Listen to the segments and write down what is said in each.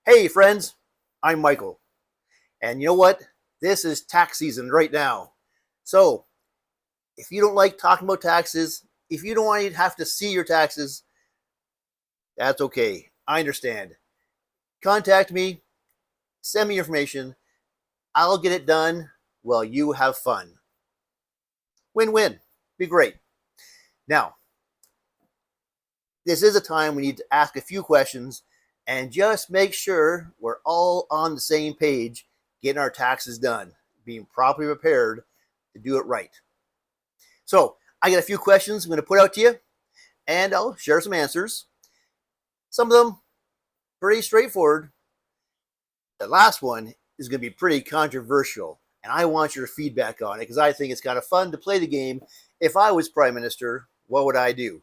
Hey friends, I'm Michael, and you know what? This is tax season right now. So, if you don't like talking about taxes, if you don't want to have to see your taxes, that's okay. I understand. Contact me, send me your information, I'll get it done while you have fun. Win-win. Be great. Now, this is a time we need to ask a few questions and just make sure we're all on the same page getting our taxes done, being properly prepared to do it right. So, I got a few questions I'm going to put out to you, and I'll share some answers. Some of them pretty straightforward. The last one is going to be pretty controversial, and I want your feedback on it because I think it's kind of fun to play the game. If I was Prime Minister, what would I do?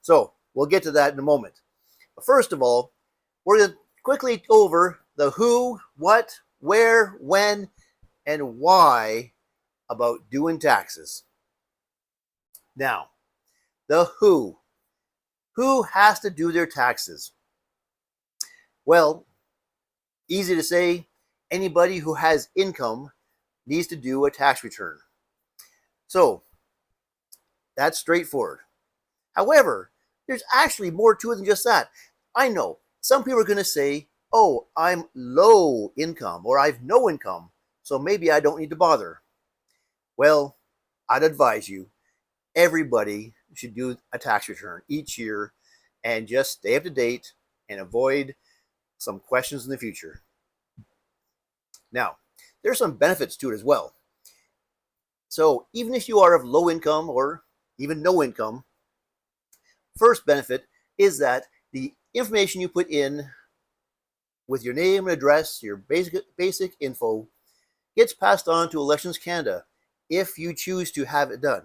So, we'll get to that in a moment. But first of all, we're going to quickly go over the who, what, where, when, and why about doing taxes. Now, the who. Who has to do their taxes? Well, easy to say, anybody who has income needs to do a tax return. So, that's straightforward. However, there's actually more to it than just that. I know some people are going to say, oh, I'm low income or I've no income, so maybe I don't need to bother. Well, I'd advise you, everybody should do a tax return each year and just stay up to date and avoid some questions in the future. Now, there's some benefits to it as well. So even if you are of low income or even no income, first benefit is that the information you put in with your name and address, your basic info, gets passed on to Elections Canada if you choose to have it done.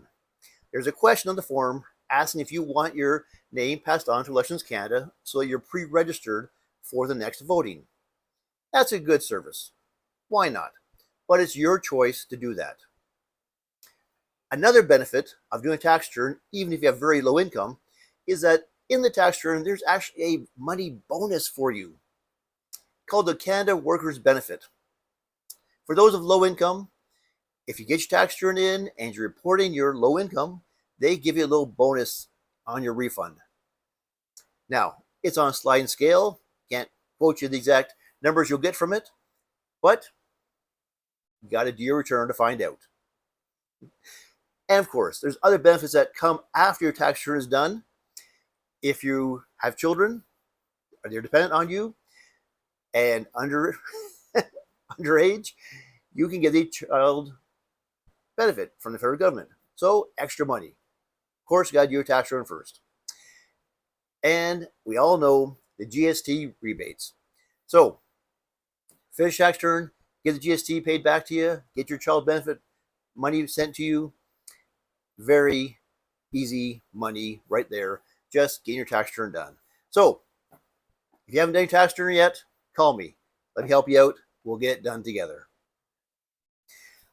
There's a question on the form asking if you want your name passed on to Elections Canada so that you're pre-registered for the next voting. That's a good service. Why not? But it's your choice to do that. Another benefit of doing a tax return, even if you have very low income, is that in the tax return, there's actually a money bonus for you called the Canada Workers Benefit. For those of low income, if you get your tax return in and you're reporting your low income, they give you a little bonus on your refund. Now, it's on a sliding scale. Can't quote you the exact numbers you'll get from it, but you got to do your return to find out. And of course, there's other benefits that come after your tax return is done. If you have children, or they're dependent on you, and underage, you can get a child benefit from the federal government. So extra money. Of course, you got to do your tax return first. And we all know the GST rebates. So finish tax return, get the GST paid back to you, get your child benefit money sent to you. Very easy money right there. Just getting your tax return done. So if you haven't done your tax return yet, call me. Let me help you out. We'll get it done together.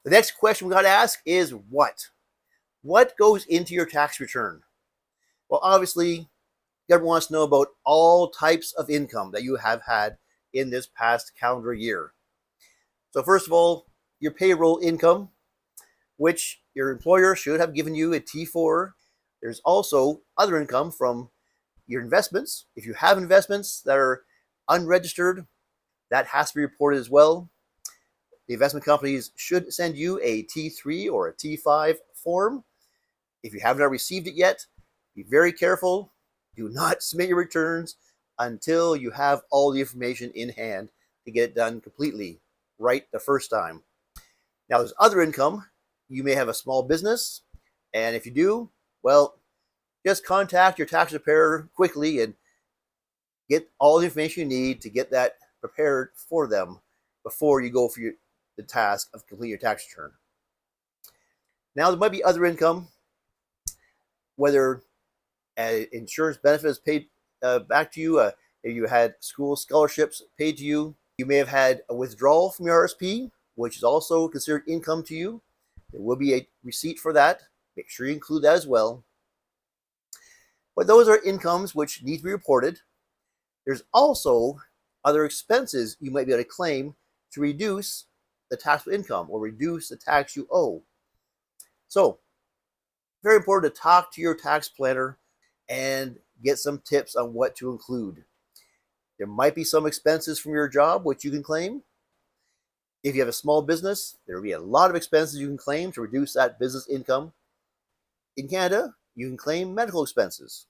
The next question we got to ask is what? What goes into your tax return? Well, obviously, everyone wants to know about all types of income that you have had in this past calendar year. So first of all, your payroll income, which your employer should have given you a T4. There's also other income from your investments. If you have investments that are unregistered, that has to be reported as well. The investment companies should send you a T3 or a T5 form. If you haven't received it yet, be very careful. Do not submit your returns until you have all the information in hand to get it done completely right the first time. Now, there's other income. You may have a small business, and if you do, well, just contact your tax preparer quickly and get all the information you need to get that prepared for them before you go for the task of completing your tax return. Now, there might be other income, whether insurance benefits paid back to you, if you had school scholarships paid to you, you may have had a withdrawal from your RSP, which is also considered income to you. There will be a receipt for that. Make sure you include that as well. But those are incomes which need to be reported. There's also other expenses you might be able to claim to reduce the taxable income or reduce the tax you owe. So, very important to talk to your tax planner and get some tips on what to include. There might be some expenses from your job which you can claim. If you have a small business, there will be a lot of expenses you can claim to reduce that business income. In Canada, you can claim medical expenses.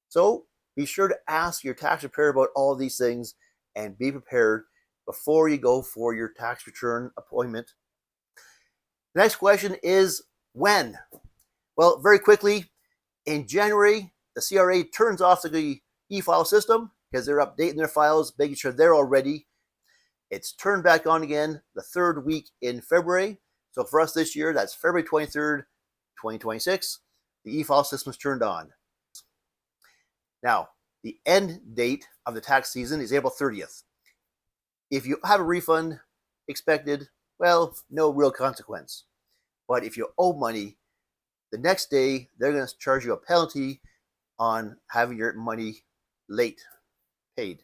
So be sure to ask your tax preparer about all of these things and be prepared before you go for your tax return appointment. The next question is when? Well, very quickly, in January, the CRA turns off the e-file system because they're updating their files, making sure they're all ready. It's turned back on again the third week in February. So for us this year, that's February 23rd, 2026. The e-file system is turned on. Now, the end date of the tax season is April 30th. If you have a refund expected, well, no real consequence. But if you owe money, the next day they're going to charge you a penalty on having your money late paid.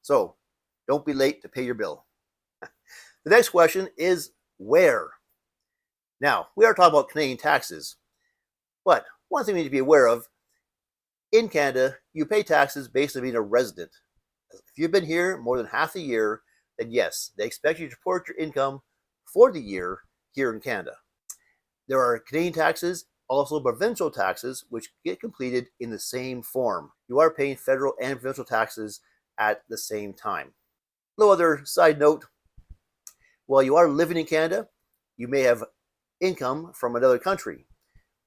So don't be late to pay your bill. The next question is where? Now, we are talking about Canadian taxes, but one thing we need to be aware of, in Canada, you pay taxes based on being a resident. If you've been here more than half the year, then yes, they expect you to report your income for the year here in Canada. There are Canadian taxes, also provincial taxes, which get completed in the same form. You are paying federal and provincial taxes at the same time. No other side note, while you are living in Canada, you may have income from another country,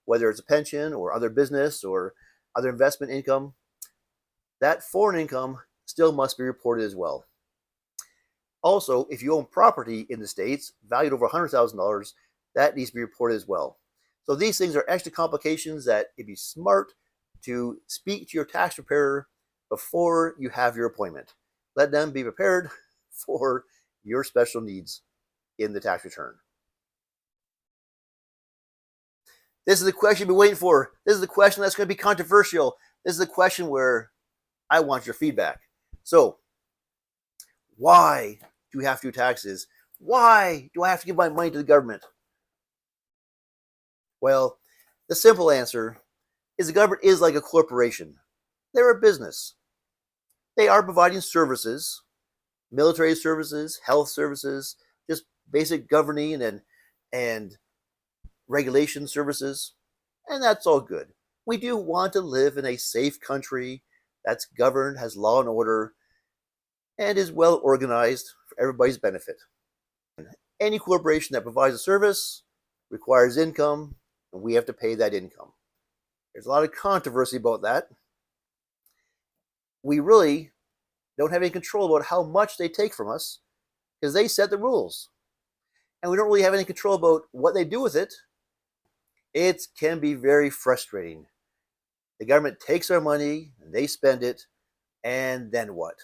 whether it's a pension or other business or other investment income. That foreign income still must be reported as well. Also, if you own property in the States valued over $100,000, that needs to be reported as well. So these things are extra complications that it'd be smart to speak to your tax preparer before you have your appointment. Let them be prepared for your special needs in the tax return. This is the question you've been waiting for. This is the question that's going to be controversial. This is the question where I want your feedback. So, why do we have to do taxes? Why do I have to give my money to the government? Well, the simple answer is the government is like a corporation. They're a business. They are providing services, military services, health services, just basic governing and regulation services, and that's all good. We do want to live in a safe country that's governed, has law and order, and is well organized for everybody's benefit. Any corporation that provides a service requires income, and we have to pay that income. There's a lot of controversy about that. We really don't have any control about how much they take from us because they set the rules. And we don't really have any control about what they do with it. It can be very frustrating. The government takes our money, and they spend it, and then what?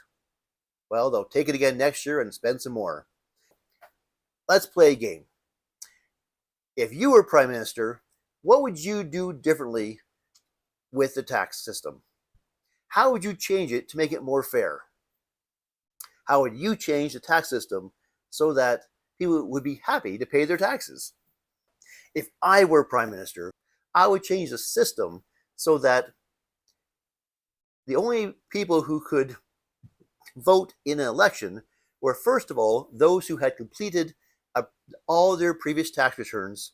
Well, they'll take it again next year and spend some more. Let's play a game. If you were Prime Minister, what would you do differently with the tax system? How would you change it to make it more fair? How would you change the tax system so that people would be happy to pay their taxes? If I were Prime Minister, I would change the system so that the only people who could vote in an election were, first of all, those who had completed all their previous tax returns.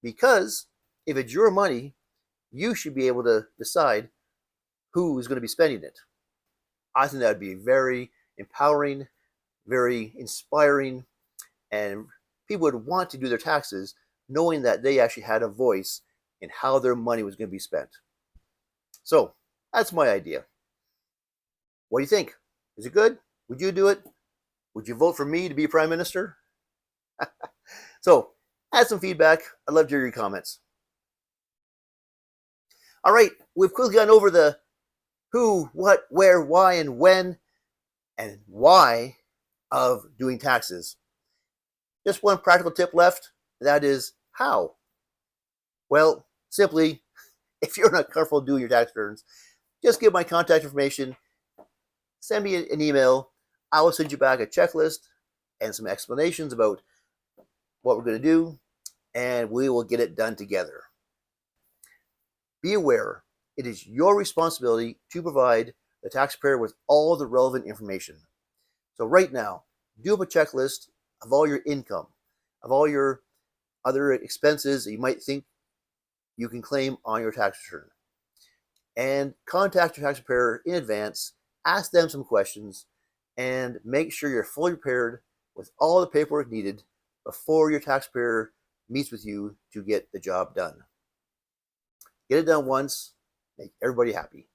Because if it's your money, you should be able to decide who's going to be spending it. I think that would be very empowering, very inspiring, and people would want to do their taxes knowing that they actually had a voice in how their money was going to be spent. So that's my idea. What do you think? Is it good? Would you do it? Would you vote for me to be Prime Minister? So add some feedback. I'd love to hear your comments. All right, we've quickly gone over the who, what, where, why, and when, and why of doing taxes. Just one practical tip left, that is how. Well, simply, if you're not comfortable doing your tax returns, just give my contact information, send me an email. I will send you back a checklist and some explanations about what we're going to do, and we will get it done together. Be aware, it is your responsibility to provide the taxpayer with all the relevant information. So right now, do up a checklist of all your income, of all your other expenses that you might think you can claim on your tax return. And contact your tax preparer in advance, ask them some questions, and make sure you're fully prepared with all the paperwork needed before your taxpayer meets with you to get the job done. Get it done once, make everybody happy.